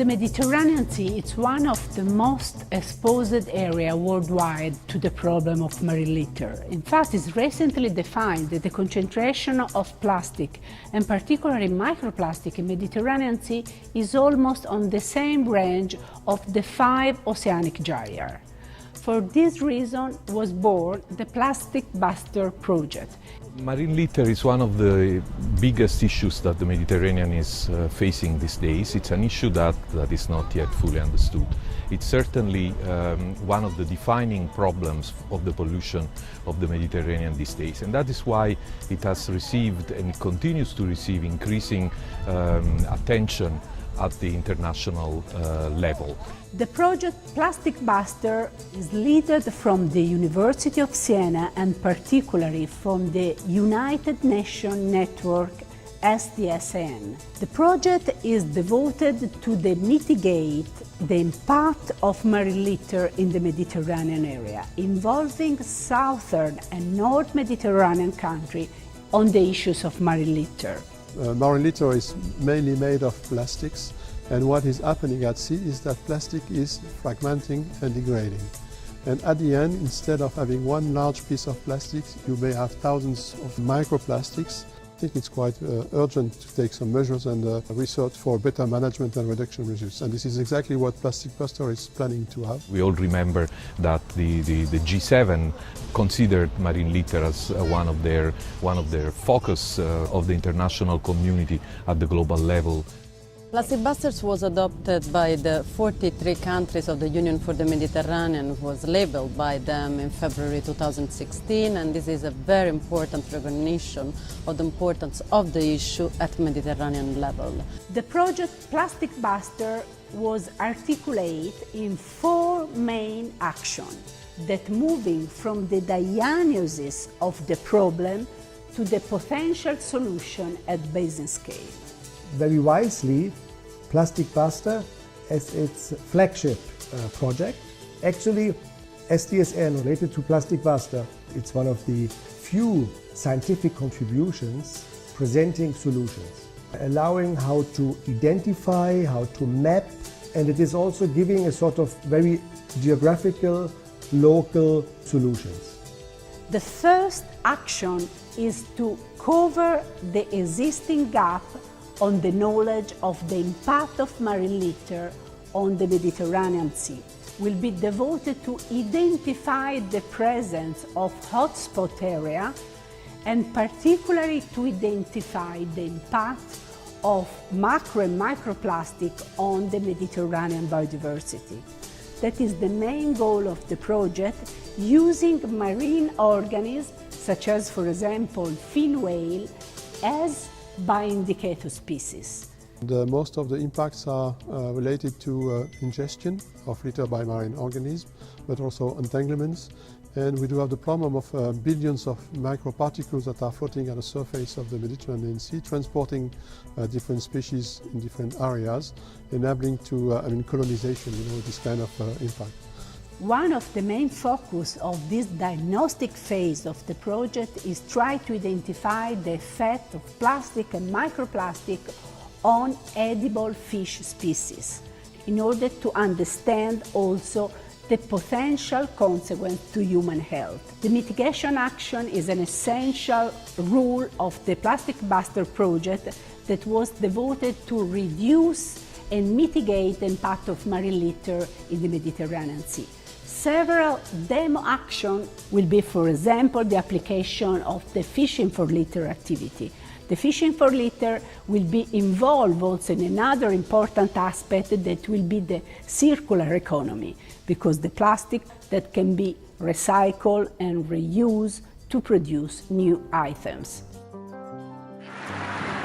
The Mediterranean Sea is one of the most exposed areas worldwide to the problem of marine litter. In fact, it's recently defined that the concentration of plastic, and particularly microplastic in the Mediterranean Sea, is almost on the same range of the 5 oceanic gyres. For this reason was born the Plastic Buster project. Marine litter is one of the biggest issues that the Mediterranean is facing these days. It's an issue that is not yet fully understood. It's certainly one of the defining problems of the pollution of the Mediterranean these days, and that is why it has received and continues to receive increasing attention at the international level. The project Plastic Buster is led from the University of Siena and particularly from the United Nations Network SDSN. The project is devoted to mitigate the impact of marine litter in the Mediterranean area, involving southern and North Mediterranean countries on the issues of marine litter. Marine litter is mainly made of plastics, and what is happening at sea is that plastic is fragmenting and degrading. And at the end, instead of having one large piece of plastic, you may have thousands of microplastics. I think it's quite urgent to take some measures and research for better management and reduction measures. And this is exactly what Plastic Buster is planning to have. We all remember that the G7 considered marine litter as one of their focus of the international community at the global level. Plastic Busters was adopted by the 43 countries of the Union for the Mediterranean, was labeled by them in February 2016, and this is a very important recognition of the importance of the issue at Mediterranean level. The project Plastic Buster was articulated in 4 main actions that moving from the diagnosis of the problem to the potential solution at basin scale. Very wisely, Plastic Buster as its flagship project. Actually, SDSN related to Plastic Buster, it's one of the few scientific contributions presenting solutions, allowing how to identify, how to map, and it is also giving a sort of very geographical, local solutions. The first action is to cover the existing gap on the knowledge of the impact of marine litter on the Mediterranean Sea. Will be devoted to identify the presence of hotspot area and particularly to identify the impact of macro and microplastic on the Mediterranean biodiversity. That is the main goal of the project, using marine organisms such as, for example, fin whale as bioindicator species. Most of the impacts are related to ingestion of litter by marine organisms, but also entanglements. And we do have the problem of billions of microparticles that are floating at the surface of the Mediterranean Sea, transporting different species in different areas, enabling colonization, this kind of impact. One of the main focus of this diagnostic phase of the project is try to identify the effect of plastic and microplastic on edible fish species, in order to understand also the potential consequence to human health. The mitigation action is an essential rule of the Plastic Buster project that was devoted to reduce and mitigate the impact of marine litter in the Mediterranean Sea. Several demo actions will be, for example, the application of the fishing for litter activity. The fishing for litter will be involved also in another important aspect that will be the circular economy, because the plastic that can be recycled and reused to produce new items.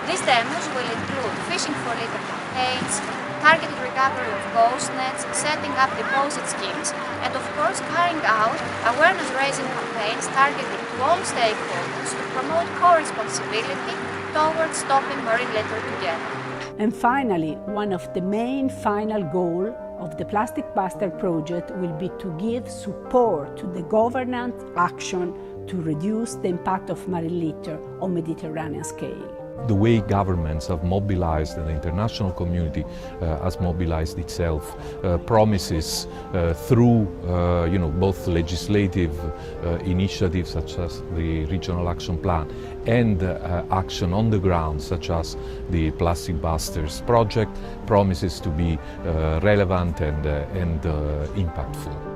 These demos will include fishing for litter campaigns, targeted recovery of ghost nets, setting up deposit schemes, and of course carrying out awareness-raising campaigns targeted to all stakeholders to promote co-responsibility towards stopping marine litter together. And finally, one of the main final goals of the Plastic Buster project will be to give support to the government action to reduce the impact of marine litter on Mediterranean scale. the way governments have mobilized and the international community has mobilized itself promises through both legislative initiatives such as the Regional Action Plan and action on the ground such as the Plastic Busters project promises to be relevant and impactful.